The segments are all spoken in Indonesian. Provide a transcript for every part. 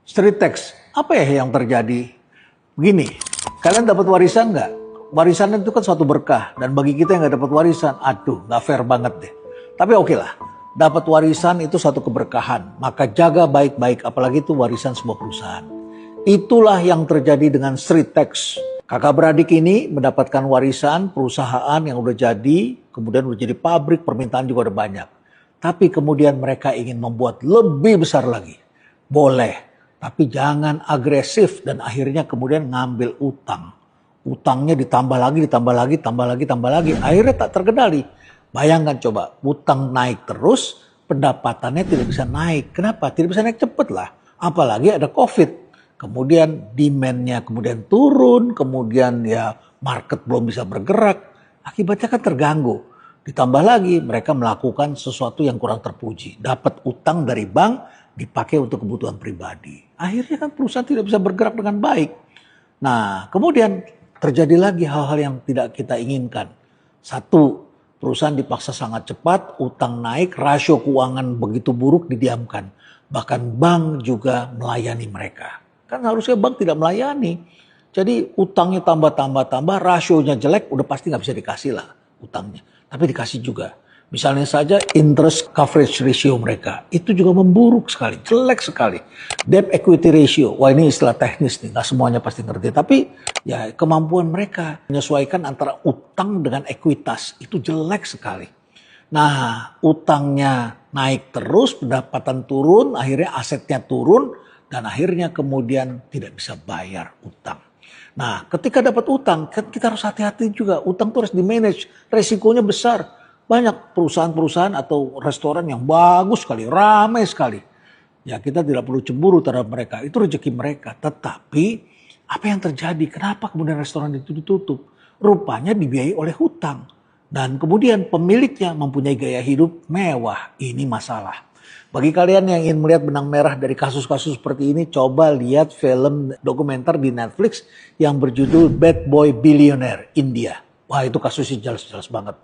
Street tax, apa ya yang terjadi? Begini, kalian dapat warisan nggak? Warisan itu kan suatu berkah, dan bagi kita yang nggak dapat warisan, aduh, nggak fair banget deh. Tapi oke lah, dapat warisan itu suatu keberkahan, maka jaga baik-baik, apalagi itu warisan sebuah perusahaan. Itulah yang terjadi dengan street tax. Kakak beradik ini mendapatkan warisan perusahaan yang udah jadi, kemudian udah jadi pabrik, permintaan juga udah banyak. Tapi kemudian mereka ingin membuat lebih besar lagi. Boleh, tapi jangan agresif dan akhirnya kemudian ngambil utang. Utangnya ditambah lagi, ditambah lagi, tambah lagi, tambah lagi. Akhirnya tak terkendali. Bayangkan coba, utang naik terus, pendapatannya tidak bisa naik. Kenapa? Tidak bisa naik cepat lah. Apalagi ada COVID. Kemudian demand-nya kemudian turun, kemudian ya market belum bisa bergerak. Akibatnya kan terganggu. Ditambah lagi mereka melakukan sesuatu yang kurang terpuji. Dapat utang dari bank, dipakai untuk kebutuhan pribadi. Akhirnya kan perusahaan tidak bisa bergerak dengan baik. Nah, kemudian terjadi lagi hal-hal yang tidak kita inginkan. Satu, perusahaan dipaksa sangat cepat, utang naik, rasio keuangan begitu buruk didiamkan. Bahkan bank juga melayani mereka. Kan harusnya bank tidak melayani. Jadi utangnya tambah, rasionya jelek, udah pasti nggak bisa dikasih lah utangnya. Tapi dikasih juga. Misalnya saja interest coverage ratio mereka. Itu juga memburuk sekali, jelek sekali. Debt equity ratio, wah ini istilah teknis nih, nggak semuanya pasti ngerti. Tapi ya kemampuan mereka menyesuaikan antara utang dengan ekuitas, itu jelek sekali. Nah, utangnya naik terus, pendapatan turun, akhirnya asetnya turun, dan akhirnya kemudian tidak bisa bayar utang. Nah, ketika dapat utang, kan kita harus hati-hati juga. Utang itu harus di-manage, resikonya besar. Banyak perusahaan-perusahaan atau restoran yang bagus sekali, ramai sekali. Ya kita tidak perlu cemburu terhadap mereka, itu rezeki mereka. Tetapi apa yang terjadi? Kenapa kemudian restoran itu ditutup? Rupanya dibiayai oleh hutang. Dan kemudian pemiliknya mempunyai gaya hidup mewah. Ini masalah. Bagi kalian yang ingin melihat benang merah dari kasus-kasus seperti ini, coba lihat film dokumenter di Netflix yang berjudul Bad Boy Billionaire India. Wah itu kasusnya jelas-jelas banget.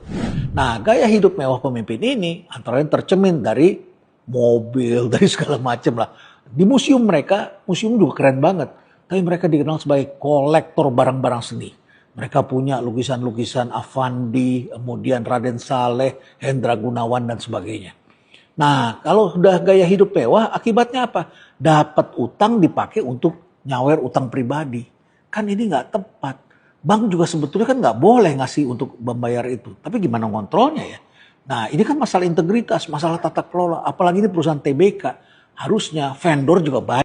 Nah gaya hidup mewah pemimpin ini antara lain tercemin dari mobil, dari segala macam lah. Di museum mereka, museum juga keren banget. Tapi mereka dikenal sebagai kolektor barang-barang seni. Mereka punya lukisan-lukisan Affandi, kemudian Raden Saleh, Hendra Gunawan dan sebagainya. Nah kalau sudah gaya hidup mewah akibatnya apa? Dapat utang dipakai untuk nyawer utang pribadi. Kan ini nggak tepat. Bank juga sebetulnya kan nggak boleh ngasih untuk membayar itu. Tapi gimana ngontrolnya ya? Nah ini kan masalah integritas, masalah tata kelola. Apalagi ini perusahaan TBK. Harusnya vendor juga baik.